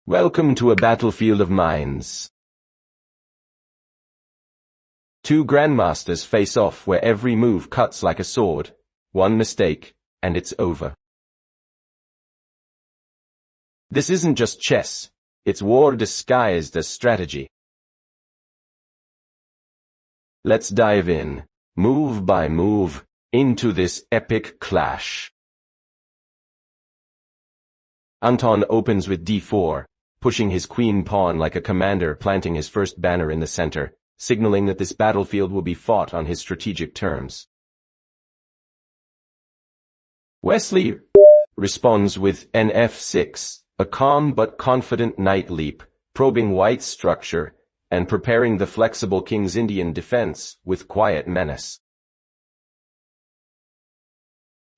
Welcome to a battlefield of minds. Two Grandmasters face off where every move cuts like a sword. One mistake, and it's over. This isn't just chess, it's war disguised as strategy. Let's dive in, move by move, into this epic clash. Anton opens with d4, pushing his queen pawn like a commander planting his first banner in the center, signaling that this battlefield will be fought on his strategic terms. Wesley responds with nf6, a calm but confident knight leap, probing white's structure, and preparing the flexible king's Indian defense with quiet menace.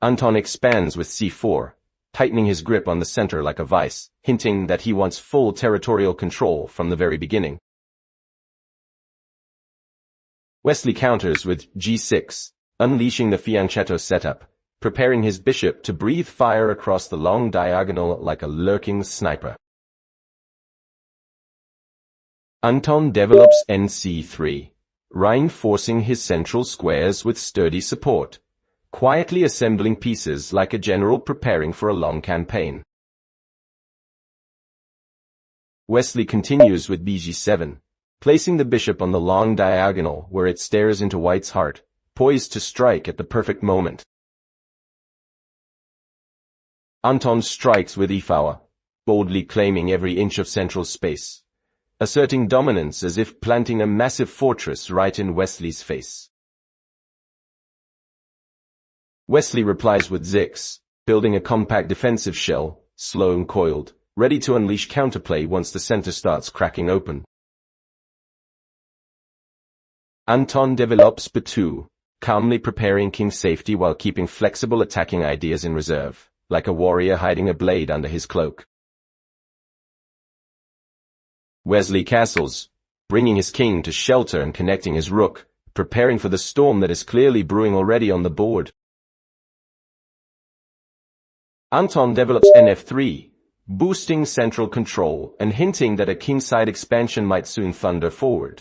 Anton expands with c4, tightening his grip on the center like a vice, hinting that he wants full territorial control from the very beginning. Wesley counters with g6, unleashing the fianchetto setup, preparing his bishop to breathe fire across the long diagonal like a lurking sniper. Anton develops nc3, reinforcing his central squares with sturdy support, quietly assembling pieces like a general preparing for a long campaign. Wesley continues with bg7, placing the bishop on the long diagonal where it stares into white's heart, poised to strike at the perfect moment. Anton strikes with e4, boldly claiming every inch of central space, asserting dominance as if planting a massive fortress right in Wesley's face. Wesley replies with z6, building a compact defensive shell, slow and coiled, ready to unleash counterplay once the center starts cracking open. Anton develops b2, calmly preparing king's safety while keeping flexible attacking ideas in reserve, like a warrior hiding a blade under his cloak. Wesley castles, bringing his king to shelter and connecting his rook, preparing for the storm that is clearly brewing already on the board. Anton develops nf3, boosting central control and hinting that a kingside expansion might soon thunder forward.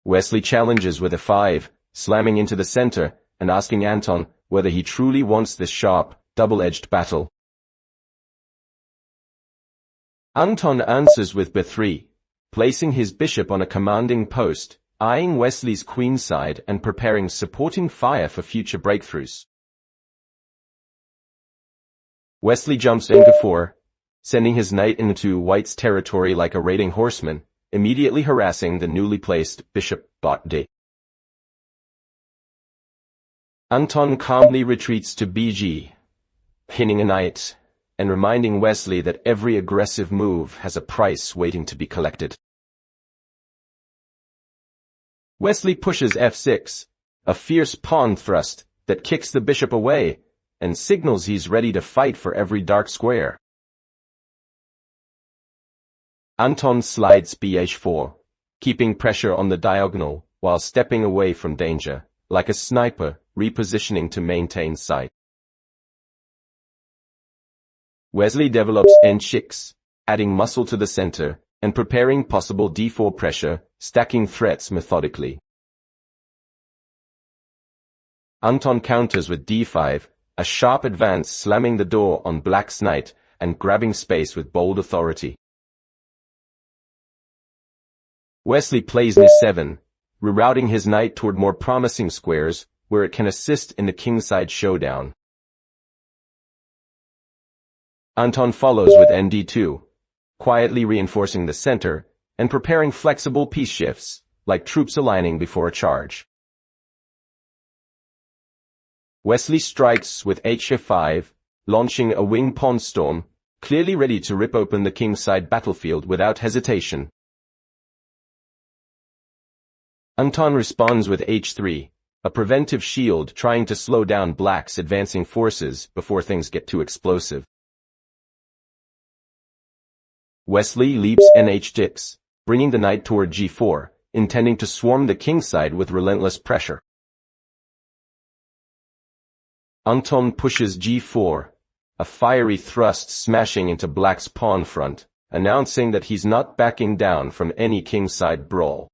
Wesley challenges with a5, slamming into the center and asking Anton whether he truly wants this sharp, double-edged battle. Anton answers with b3, placing his bishop on a commanding post, eyeing Wesley's queenside and preparing supporting fire for future breakthroughs. Wesley jumps g4, sending his knight into white's territory like a raiding horseman, immediately harassing the newly placed bishop d. Anton calmly retreats to bg, pinning a knight, and reminding Wesley that every aggressive move has a price waiting to be collected. Wesley pushes f6, a fierce pawn thrust that kicks the bishop away, and signals he's ready to fight for every dark square. Anton slides bh4, keeping pressure on the diagonal while stepping away from danger, like a sniper repositioning to maintain sight. Wesley develops n6, adding muscle to the center and preparing possible d4 pressure, stacking threats methodically. Anton counters with d5, a sharp advance slamming the door on black's knight and grabbing space with bold authority. Wesley plays n7, rerouting his knight toward more promising squares where it can assist in the kingside showdown. Anton follows with nd2, quietly reinforcing the center and preparing flexible piece shifts, like troops aligning before a charge. Wesley strikes with hf5, launching a wing pawn storm, clearly ready to rip open the kingside battlefield without hesitation. Anton responds with h3, a preventive shield trying to slow down black's advancing forces before things get too explosive. Wesley leaps nh6, bringing the knight toward g4, intending to swarm the kingside with relentless pressure. Anton pushes g4, a fiery thrust smashing into Black's pawn front, announcing that he's not backing down from any kingside brawl.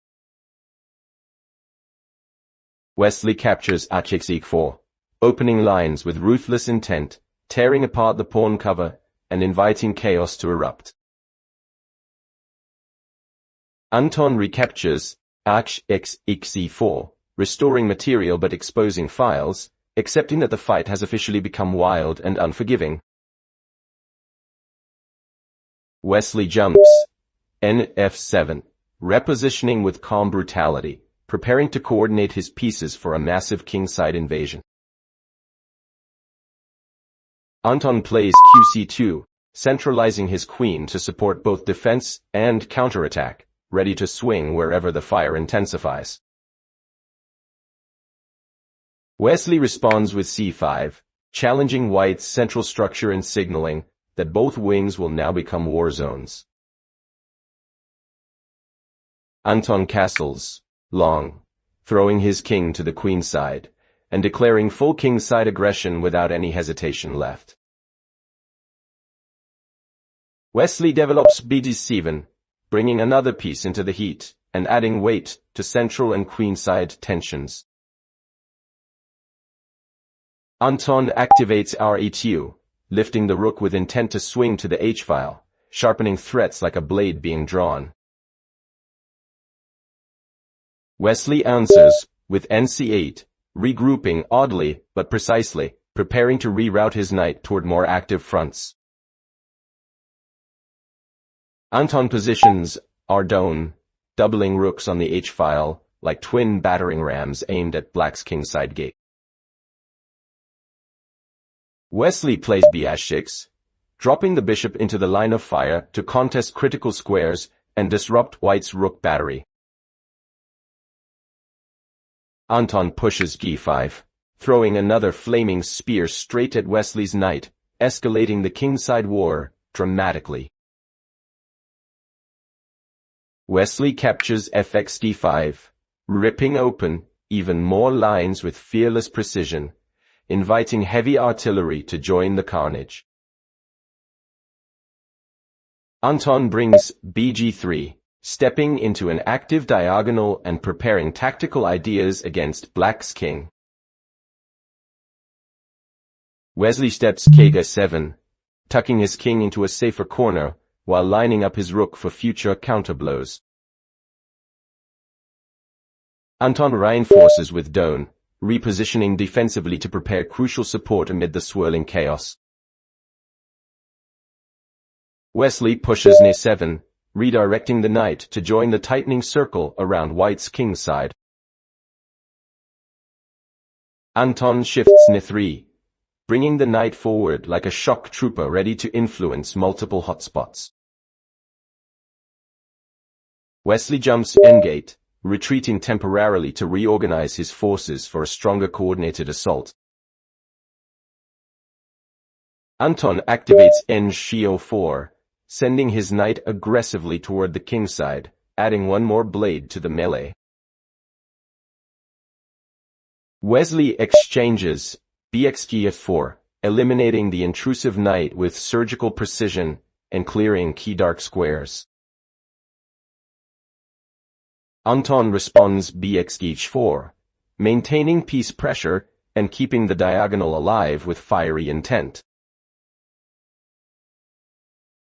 Wesley captures h4, opening lines with ruthless intent, tearing apart the pawn cover and inviting chaos to erupt. Anton recaptures h6e4, restoring material but exposing files, accepting that the fight has officially become wild and unforgiving. Wesley jumps nf7, repositioning with calm brutality, preparing to coordinate his pieces for a massive kingside invasion. Anton plays qc2, centralizing his queen to support both defense and counterattack, ready to swing wherever the fire intensifies. Wesley responds with c5, challenging White's central structure and signaling that both wings will now become war zones. Anton castles long, throwing his king to the queen side, and declaring full kingside aggression without any hesitation left. Wesley develops bd7, bringing another piece into the heat, and adding weight to central and queenside tensions. Anton activates re2, lifting the rook with intent to swing to the h-file, sharpening threats like a blade being drawn. Wesley answers with nc8, regrouping oddly but precisely, preparing to reroute his knight toward more active fronts. Anton positions r-done, doubling rooks on the h-file like twin battering rams aimed at Black's kingside gate. Wesley plays bh6, dropping the bishop into the line of fire to contest critical squares and disrupt White's rook battery. Anton pushes g5, throwing another flaming spear straight at Wesley's knight, escalating the kingside war dramatically. Wesley captures fxd5, ripping open even more lines with fearless precision, inviting heavy artillery to join the carnage. Anton brings bg3, stepping into an active diagonal and preparing tactical ideas against Black's king. Wesley steps kg7, tucking his king into a safer corner while lining up his rook for future counterblows. Anton reinforces with done, repositioning defensively to prepare crucial support amid the swirling chaos. Wesley pushes ne7, redirecting the knight to join the tightening circle around White's kingside. Anton shifts ne3, bringing the knight forward like a shock trooper ready to influence multiple hotspots. Wesley jumps n-gate, retreating temporarily to reorganize his forces for a stronger coordinated assault. Anton activates n-shio4, sending his knight aggressively toward the kingside, adding one more blade to the melee. Wesley exchanges bxg4, eliminating the intrusive knight with surgical precision and clearing key dark squares. Anton responds bxg4, maintaining piece pressure and keeping the diagonal alive with fiery intent.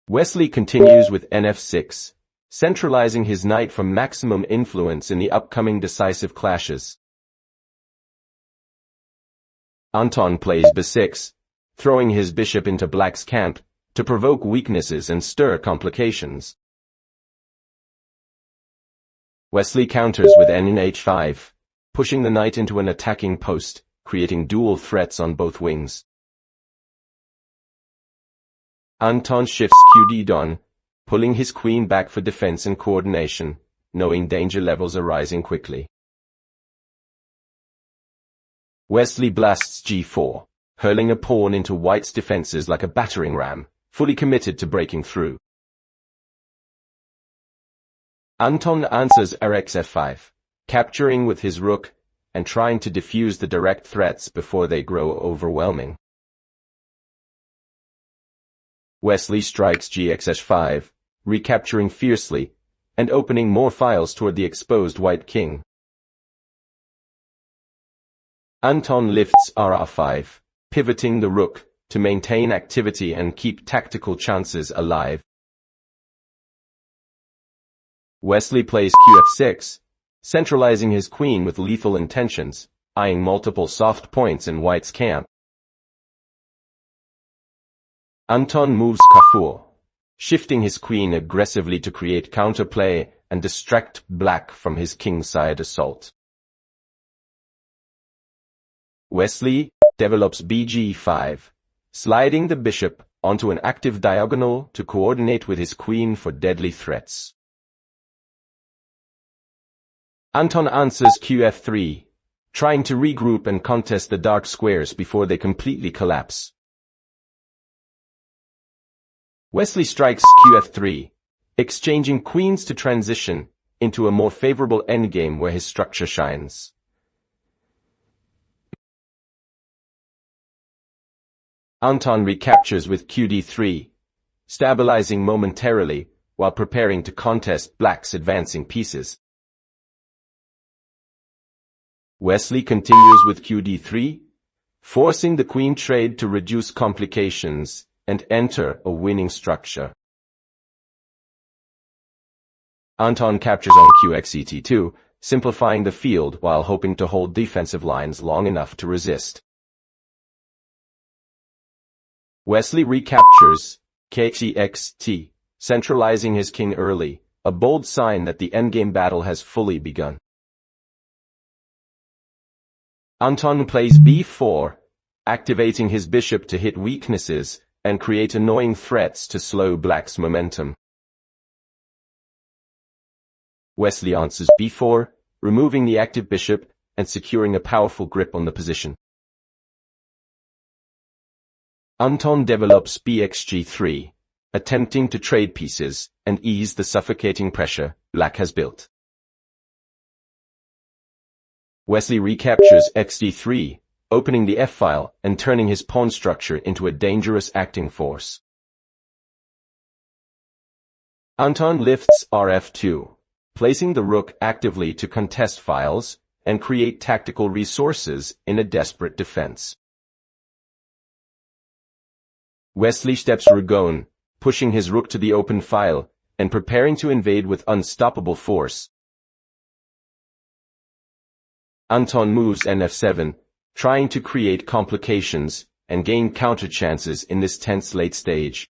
Wesley continues with nf6, centralizing his knight for maximum influence in the upcoming decisive clashes. Anton plays b6, throwing his bishop into Black's camp to provoke weaknesses and stir complications. Wesley counters with n-h5, pushing the knight into an attacking post, creating dual threats on both wings. Anton shifts qd-done, pulling his queen back for defense and coordination, knowing danger levels are rising quickly. Wesley blasts g4, hurling a pawn into White's defenses like a battering ram, fully committed to breaking through. Anton answers rxf5, capturing with his rook and trying to defuse the direct threats before they grow overwhelming. Wesley strikes gx5, recapturing fiercely, and opening more files toward the exposed white king. Anton lifts rr5, pivoting the rook to maintain activity and keep tactical chances alive. Wesley plays qf6, centralizing his queen with lethal intentions, eyeing multiple soft points in white's camp. Anton moves k4, shifting his queen aggressively to create counterplay and distract black from his kingside assault. Wesley develops bg5, sliding the bishop onto an active diagonal to coordinate with his queen for deadly threats. Anton answers qf3, trying to regroup and contest the dark squares before they completely collapse. Wesley strikes qf3, exchanging queens to transition into a more favorable endgame where his structure shines. Anton recaptures with qd3, stabilizing momentarily while preparing to contest black's advancing pieces. Wesley continues with qd3, forcing the queen trade to reduce complications and enter a winning structure. Anton captures on qxet2, simplifying the field while hoping to hold defensive lines long enough to resist. Wesley recaptures kxxt, centralizing his king early, a bold sign that the endgame battle has fully begun. Anton plays b4, activating his bishop to hit weaknesses and create annoying threats to slow black's momentum. Wesley answers b4, removing the active bishop and securing a powerful grip on the position. Anton develops bxg3, attempting to trade pieces and ease the suffocating pressure black has built. Wesley recaptures xd3, opening the f-file and turning his pawn structure into a dangerous acting force. Anton lifts rf2, placing the rook actively to contest files and create tactical resources in a desperate defense. Wesley steps Rugone, pushing his rook to the open file and preparing to invade with unstoppable force. Anton moves nf7, trying to create complications and gain counter chances in this tense late stage.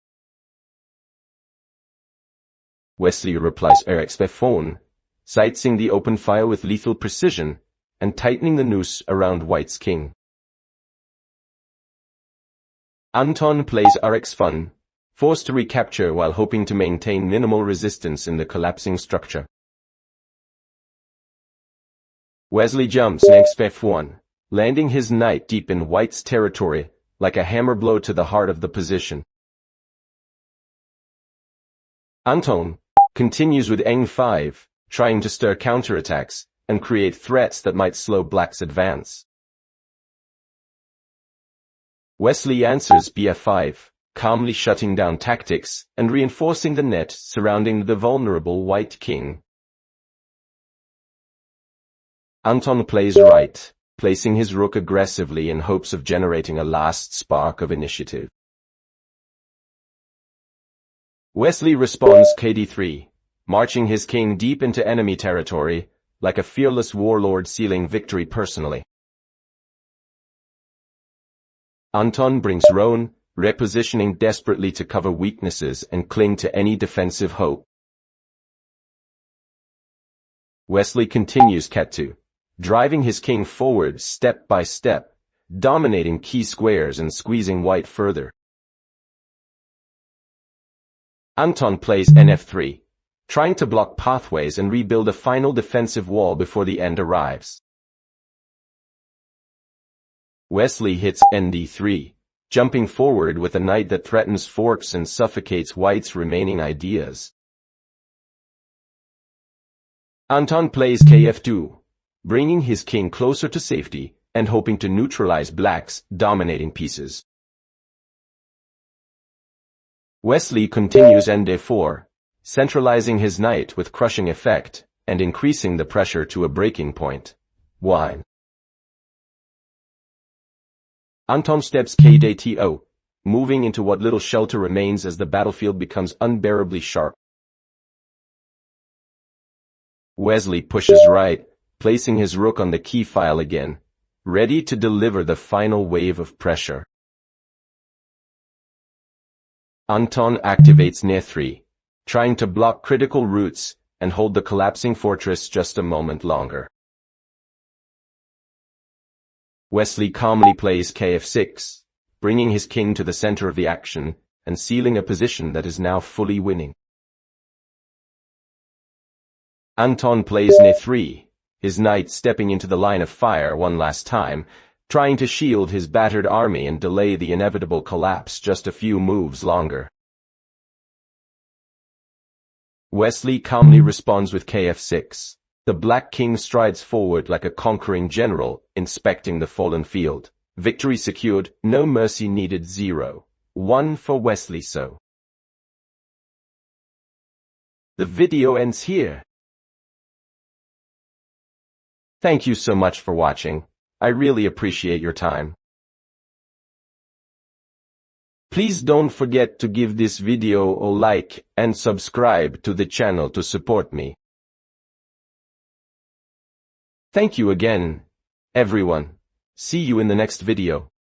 Wesley replies rxf4, sightseeing the open file with lethal precision and tightening the noose around white's king. Anton plays rx1, forced to recapture while hoping to maintain minimal resistance in the collapsing structure. Wesley jumps next f1, landing his knight deep in white's territory like a hammer blow to the heart of the position. Anton continues with eng5, trying to stir counterattacks and create threats that might slow black's advance. Wesley answers bf5, calmly shutting down tactics and reinforcing the net surrounding the vulnerable white king. Anton plays right, placing his rook aggressively in hopes of generating a last spark of initiative. Wesley responds kd3, marching his king deep into enemy territory, like a fearless warlord sealing victory personally. Anton brings roan, repositioning desperately to cover weaknesses and cling to any defensive hope. Wesley continues cat2, driving his king forward step by step, dominating key squares and squeezing white further. Anton plays nf3, trying to block pathways and rebuild a final defensive wall before the end arrives. Wesley hits nd3, jumping forward with a knight that threatens forks and suffocates white's remaining ideas. Anton plays kf2, bringing his king closer to safety and hoping to neutralize black's dominating pieces. Wesley continues End4, centralizing his knight with crushing effect and increasing the pressure to a breaking point. 1. Anton steps KDTO, moving into what little shelter remains as the battlefield becomes unbearably sharp. Wesley pushes right, placing his rook on the key file again, ready to deliver the final wave of pressure. Anton activates N3, trying to block critical routes and hold the collapsing fortress just a moment longer. Wesley calmly plays Kf6, bringing his king to the center of the action and sealing a position that is now fully winning. Anton plays N3, his knight stepping into the line of fire one last time, trying to shield his battered army and delay the inevitable collapse just a few moves longer. Wesley calmly responds with Kf6. The Black King strides forward like a conquering general, inspecting the fallen field. Victory secured, no mercy needed. 0-1 for WesleySo. The video ends here. Thank you so much for watching. I really appreciate your time. Please don't forget to give this video a like and subscribe to the channel to support me. Thank you again, everyone. See you in the next video.